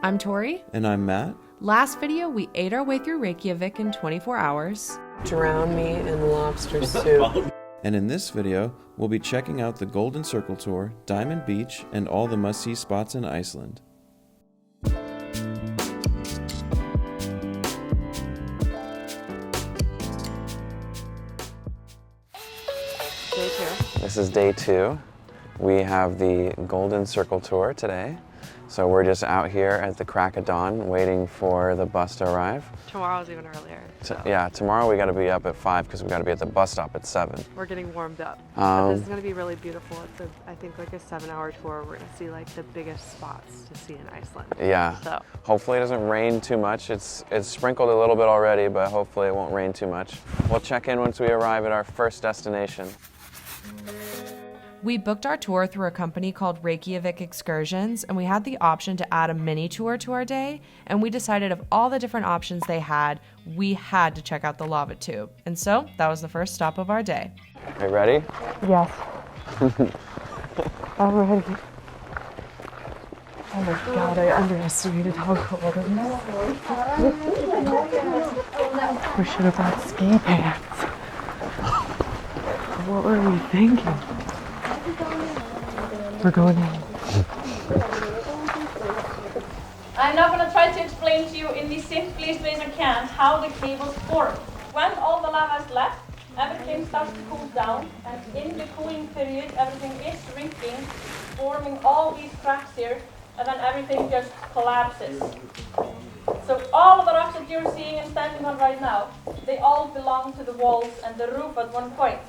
I'm Tori. And I'm Matt. Last video, we ate our way through Reykjavik in 24 hours. Drown me in lobster soup. And in this video, we'll be checking out the Golden Circle Tour, Diamond Beach, and all the must-see spots in Iceland. Day 2. This is day 2. We have the Golden Circle Tour today. So we're just out here at the crack of dawn waiting for the bus to arrive. Tomorrow's even earlier. So. Yeah, tomorrow we got to be up at 5 because we got to be at the bus stop at 7. We're getting warmed up. But this is going to be really beautiful. It's I think like a 7-hour tour. We're going to see like the biggest spots to see in Iceland. Yeah. So hopefully it doesn't rain too much. It's sprinkled a little bit already, but hopefully it won't rain too much. We'll check in once we arrive at our first destination. We booked our tour through a company called Reykjavik Excursions, and we had the option to add a mini tour to our day, and we decided of all the different options they had, we had to check out the lava tube. And so that was the first stop of our day. Are you ready? yes. I'm ready. Oh my god, I underestimated how cold it is. We should have brought ski pants. What were we thinking? We're going in. I'm now going to try to explain to you in the simplest ways I can how the cave was formed. When all the lava is left, everything starts to cool down, and in the cooling period, everything is shrinking, forming all these cracks here, and then everything just collapses. So all of the rocks that you're seeing and standing on right now, they all belong to the walls and the roof at one point.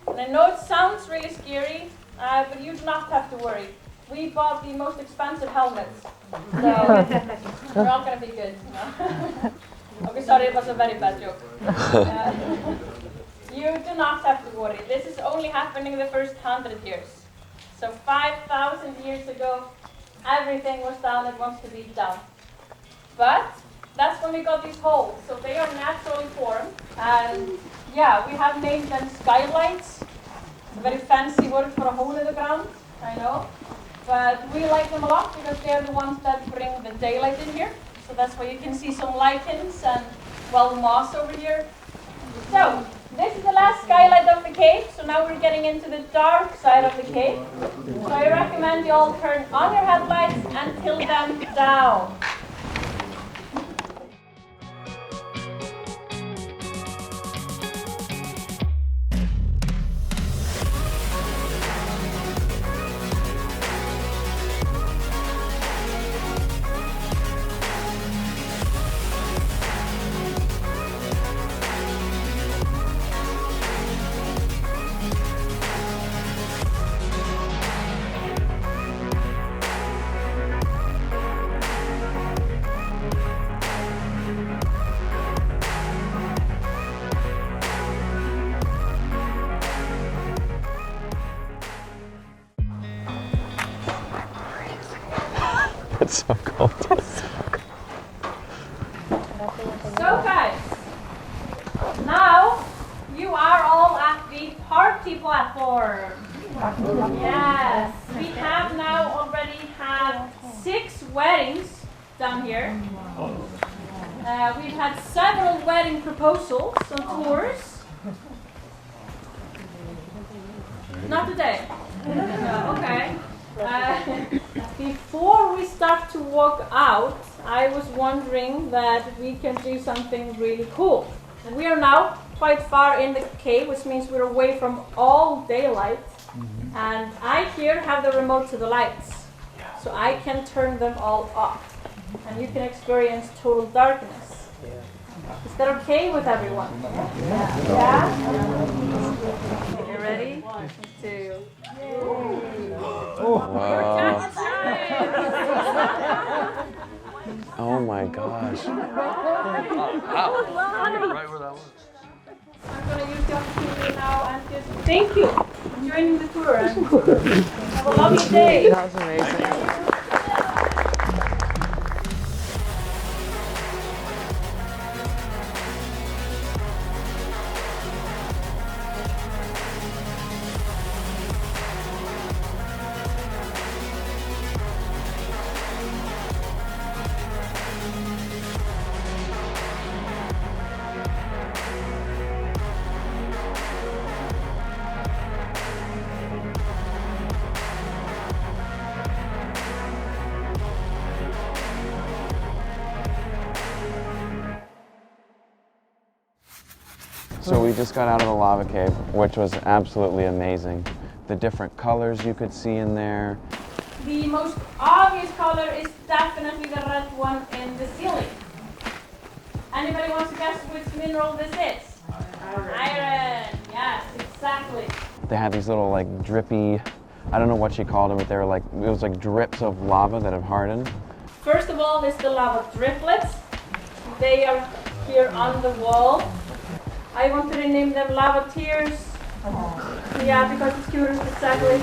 And I know it sounds really scary, but you do not have to worry. We bought the most expensive helmets, so we're all going to be good. Okay, sorry, it was a very bad joke. You do not have to worry. This is only happening the first 100 years. So 5,000 years ago, everything was down that wants to be down. But that's when we got these holes. So they are naturally formed, and yeah, we have named them skylights. It's a very fancy word for a hole in the ground, I know. But we like them a lot because they're the ones that bring the daylight in here. So that's why you can see some lichens and, well, moss over here. So, this is the last skylight of the cave. So now we're getting into the dark side of the cave. So I recommend you all turn on your headlights and tilt them down. It's so cold. So guys, now you are all at the party platform. Yes, we have now already had 6 weddings down here. We've had several wedding proposals on tours. Not today. No, okay. Before we start to walk out, I was wondering that we can do something really cool. We are now quite far in the cave, which means we're away from all daylight. And I here have the remote to the lights, so I can turn them all off. And you can experience total darkness. Is that okay with everyone? Yeah? You ready? 1, 2. Wow. Oh my gosh. Right where that was. I'm going to use the opportunity now and just thank you for joining the tour. And have a lovely day. That was amazing. So we just got out of the lava cave, which was absolutely amazing. The different colors you could see in there. The most obvious color is definitely the red one in the ceiling. Anybody wants to guess which mineral this is? Iron. Yes, exactly. They had these little like drippy, I don't know what she called them, but they were like, it was like drips of lava that have hardened. First of all is the lava driplets. They are here on the wall. I want to rename them lava tears. Yeah, because it's cute, exactly.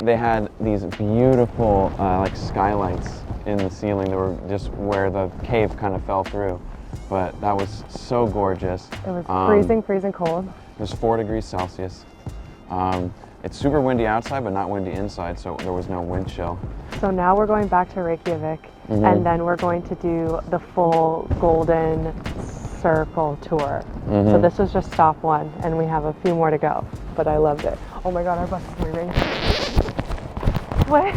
They had these beautiful like skylights in the ceiling that were just where the cave kind of fell through. But that was so gorgeous. It was freezing cold. It was 4 degrees Celsius. It's super windy outside, but not windy inside, so there was no wind chill. So now we're going back to Reykjavik, and then we're going to do the full Golden Circle tour. So this was just stop 1, and we have a few more to go, but I loved it. Oh my God, our bus is moving. Wait.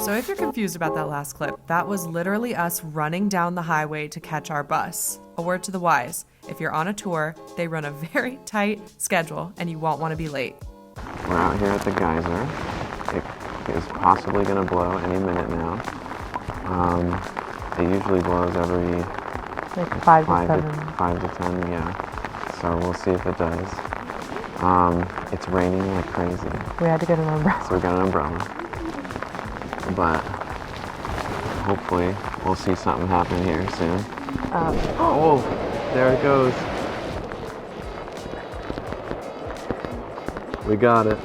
So if you're confused about that last clip, that was literally us running down the highway to catch our bus. A word to the wise, if you're on a tour, they run a very tight schedule and you won't want to be late. We're out here at the geyser. It is possibly going to blow any minute now. It usually blows every Like 5 to 7. 5 to 10, yeah. So we'll see if it does. It's raining like crazy. We had to get an umbrella. So we got an umbrella. But hopefully we'll see something happen here soon. Oh, there it goes. We got it.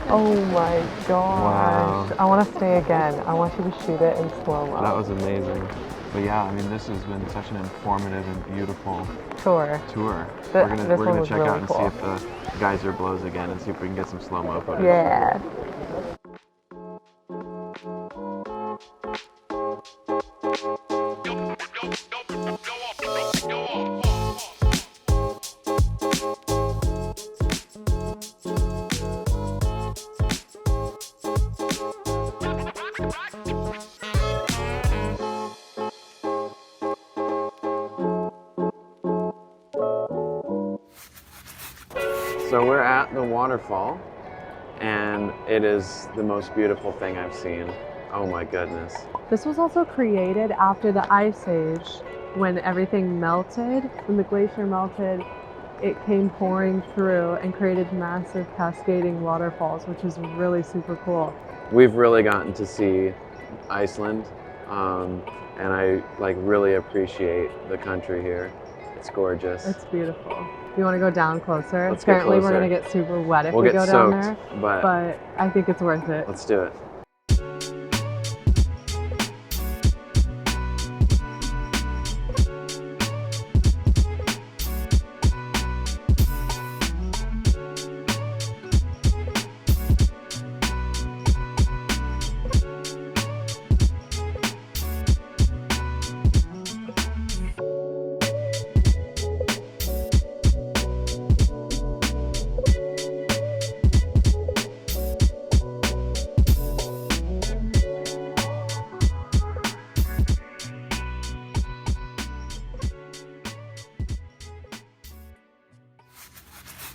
Oh my gosh. Wow. I want to stay again. I want you to shoot it in slow-mo. That was amazing. But yeah, I mean, this has been such an informative and beautiful tour. We're gonna check really out and cool. see if the geyser blows again and see if we can get some slow-mo footage. Yeah. So we're at the waterfall, and it is the most beautiful thing I've seen. Oh my goodness. This was also created after the Ice Age, when everything melted. When the glacier melted, it came pouring through and created massive cascading waterfalls, which is really super cool. We've really gotten to see Iceland, and I really appreciate the country here. It's gorgeous. It's beautiful. You want to go down closer? Let's get Apparently closer. we're going to get super wet if We'll we get go down soaked, there, but I think it's worth it. let's do it.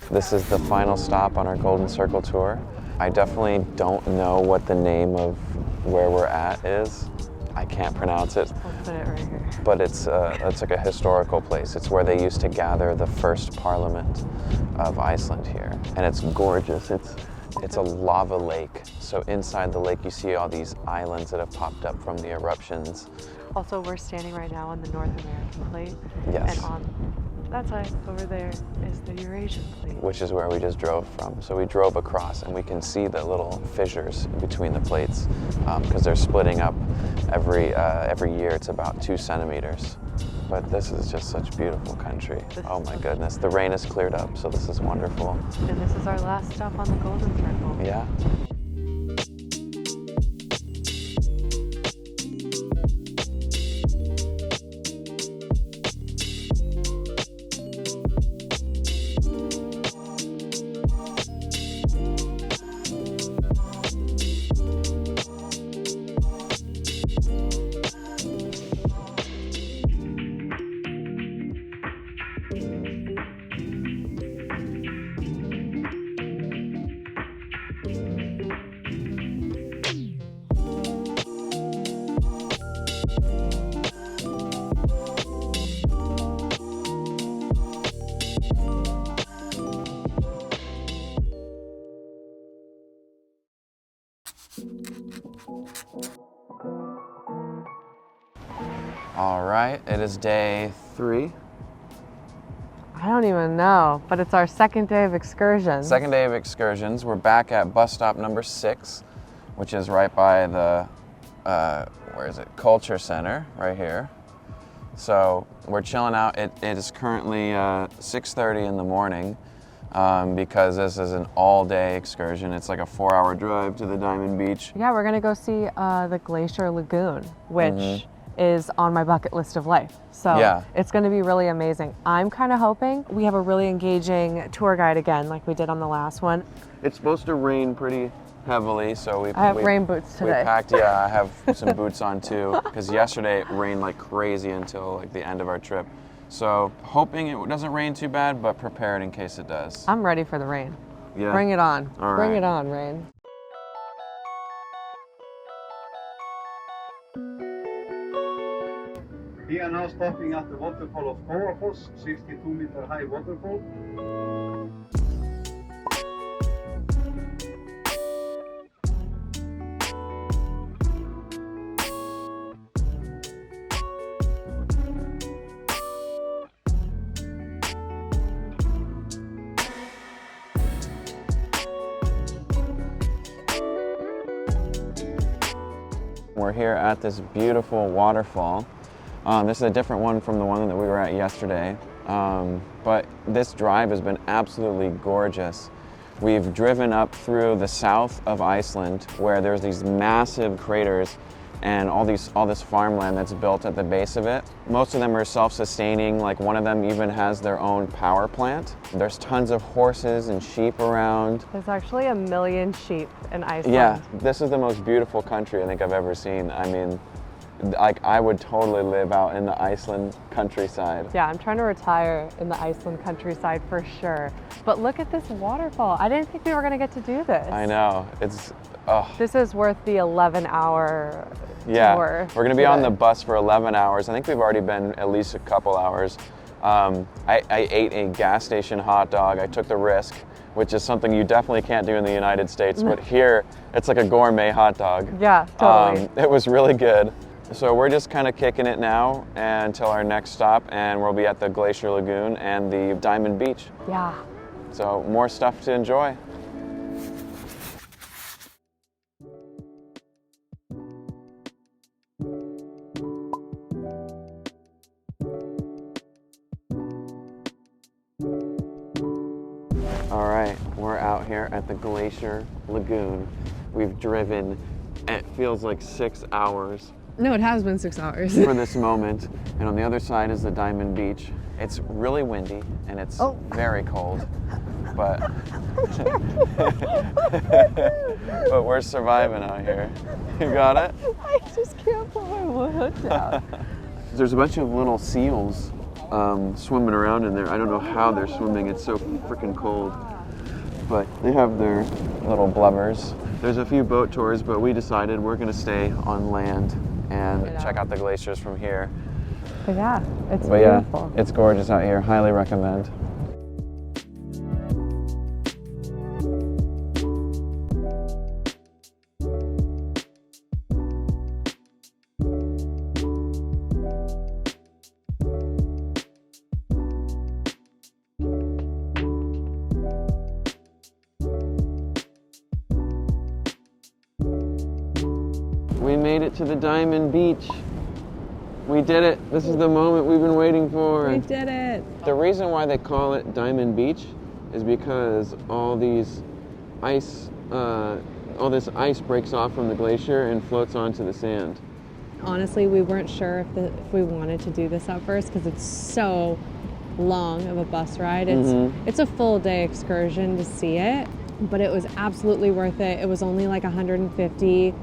This is the final stop on our Golden Circle tour. I definitely don't know what the name of where we're at is. I can't pronounce it. I'll put it right here. But it's like a historical place. It's where they used to gather the first parliament of Iceland here. And it's gorgeous. It's a lava lake. So inside the lake you see all these islands that have popped up from the eruptions. Also, we're standing right now on the North American plate. Yes. And on that side over there is the Eurasian plate. Which is where we just drove from. So we drove across and we can see the little fissures between the plates because they're splitting up every year. It's about 2 centimeters. But this is just such beautiful country. Oh my goodness. The rain has cleared up, so this is wonderful. And this is our last stop on the Golden Circle. Yeah. All right, it is day 3. I don't even know, but it's our second day of excursions. Second day of excursions. We're back at bus stop number 6, which is right by the, where is it? Culture Center, right here. So we're chilling out. It is currently 6:30 in the morning because this is an all-day excursion. It's like a 4-hour drive to the Diamond Beach. Yeah, we're gonna go see the Glacier Lagoon, which is on my bucket list of life. So Yeah. it's gonna be really amazing. I'm kind of hoping we have a really engaging tour guide again, like we did on the last one. It's supposed to rain pretty heavily, so I have rain boots we today. packed. Yeah, I have some boots on too, because yesterday it rained like crazy until like the end of our trip. So hoping it doesn't rain too bad, but prepared in case it does. I'm ready for the rain. Yeah. Bring it on. All Bring right. it on, rain. We are now stopping at the waterfall of GULLFOSS, 62-meter high waterfall. We're here at this beautiful waterfall. This is a different one from the one that we were at yesterday, but this drive has been absolutely gorgeous. We've driven up through the south of Iceland where there's these massive craters and all this farmland that's built at the base of it. Most of them are self-sustaining, like one of them even has their own power plant. There's tons of horses and sheep around. There's actually 1 million sheep in Iceland. Yeah, this is the most beautiful country I think I've ever seen. I mean, like I would totally live out in the Iceland countryside. Yeah, I'm trying to retire in the Iceland countryside for sure. But look at this waterfall. I didn't think we were gonna get to do this. I know, it's, oh. This is worth the 11-hour Yeah, tour. we're gonna be on the bus for 11 hours. I think we've already been at least a couple hours. I ate a gas station hot dog. I took the risk, which is something you definitely can't do in the United States, but here it's like a gourmet hot dog. Yeah, totally. It was really good. So we're just kind of kicking it now until our next stop, and we'll be at the Glacier Lagoon and the Diamond Beach. Yeah. So more stuff to enjoy. All right, we're out here at the Glacier Lagoon. We've driven, it feels like 6 hours No, it has been 6 hours. for this moment. And on the other side is the Diamond Beach. It's really windy and it's very cold, but but we're surviving out here. You got it? I just can't put my hood down. There's a bunch of little seals swimming around in there. I don't know how they're swimming. It's so freaking cold. But they have their little blubbers. There's a few boat tours, but we decided we're gonna stay on land and check out the glaciers from here. But yeah, it's But beautiful. yeah, it's gorgeous out here. Highly recommend. We made it to the Diamond Beach. We did it. This is the moment we've been waiting for. We did it. The reason why they call it Diamond Beach is because all this ice breaks off from the glacier and floats onto the sand. Honestly, we weren't sure if we wanted to do this at first because it's so long of a bus ride. It's a full day excursion to see it, but it was absolutely worth it. It was only like $150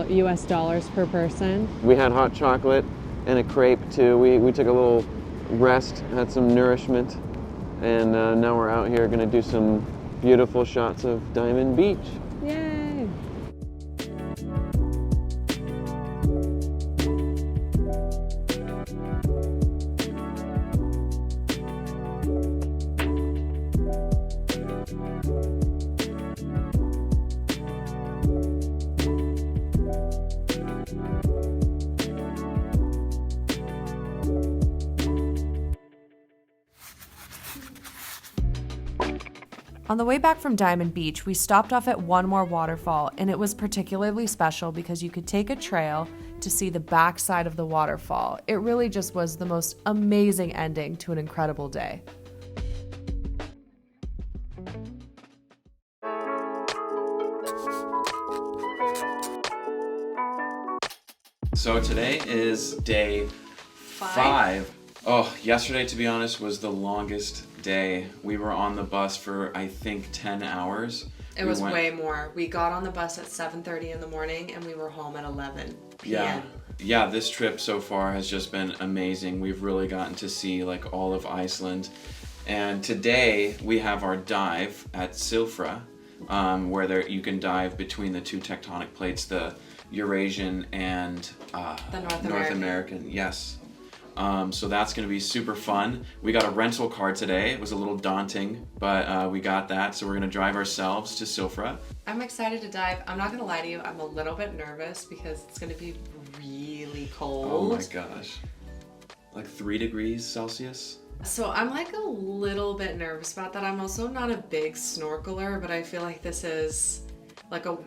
US dollars per person. We had hot chocolate and a crepe too. We took a little rest, had some nourishment, and now we're out here gonna do some beautiful shots of Diamond Beach. Yay! On the way back from Diamond Beach, we stopped off at one more waterfall, and it was particularly special because you could take a trail to see the backside of the waterfall. It really just was the most amazing ending to an incredible day. So today is day 5. Oh, yesterday, to be honest, was the longest day. We were on the bus for, I think, 10 hours. It was way more. We got on the bus at 7:30 in the morning and we were home at 11 p.m. Yeah, this trip so far has just been amazing. We've really gotten to see like all of Iceland. And today we have our dive at Silfra, where you can dive between the two tectonic plates, the Eurasian and the North American. Yes. So that's going to be super fun. We got a rental car today. It was a little daunting, but we got that. So we're going to drive ourselves to Silfra. I'm excited to dive. I'm not going to lie to you. I'm a little bit nervous because it's going to be really cold. Oh my gosh. Like 3 degrees Celsius. So I'm like a little bit nervous about that. I'm also not a big snorkeler, but I feel like this is like a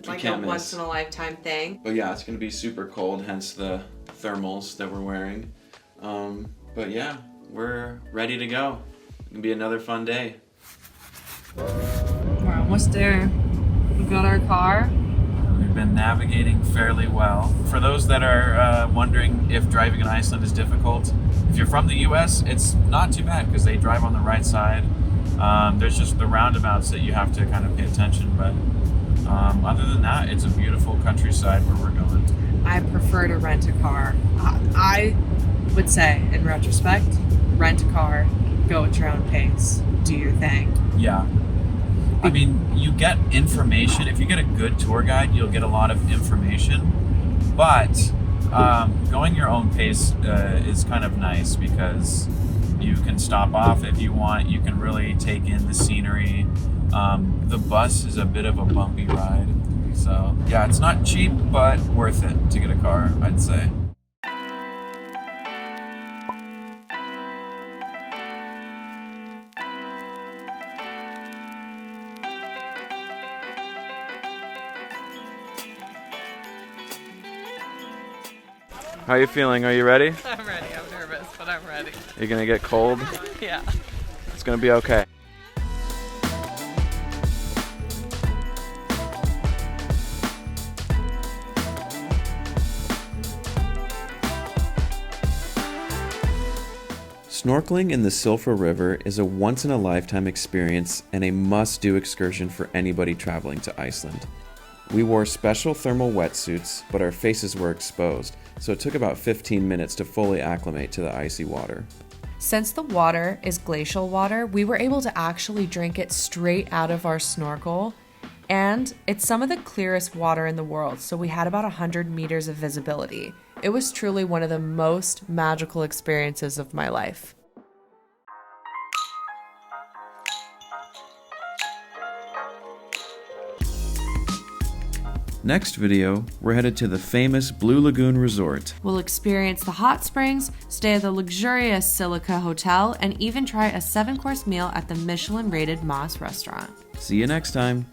once in a lifetime thing. But yeah, it's going to be super cold, hence the thermals that we're wearing. But yeah, we're ready to go. It's gonna be another fun day. We're almost there. We've got our car. We've been navigating fairly well. For those that are wondering if driving in Iceland is difficult, if you're from the US, it's not too bad because they drive on the right side. There's just the roundabouts that you have to kind of pay attention, but other than that, it's a beautiful countryside where we're going. I prefer to rent a car. I would say, in retrospect, rent a car, go at your own pace, do your thing. Yeah. I mean, you get information. If you get a good tour guide, you'll get a lot of information. But going your own pace is kind of nice because you can stop off if you want. You can really take in the scenery. The bus is a bit of a bumpy ride. So, yeah, it's not cheap, but worth it to get a car, I'd say. How are you feeling? Are you ready? I'm ready. I'm nervous, but I'm ready. You're gonna get cold? Yeah. It's gonna be okay. Snorkeling in the Silfra River is a once-in-a-lifetime experience and a must-do excursion for anybody traveling to Iceland. We wore special thermal wetsuits, but our faces were exposed, so it took about 15 minutes to fully acclimate to the icy water. Since the water is glacial water, we were able to actually drink it straight out of our snorkel, and it's some of the clearest water in the world, so we had about 100 meters of visibility. It was truly one of the most magical experiences of my life. Next video, we're headed to the famous Blue Lagoon Resort. We'll experience the hot springs, stay at the luxurious Silica Hotel, and even try a 7-course meal at the Michelin-rated Moss restaurant. See you next time.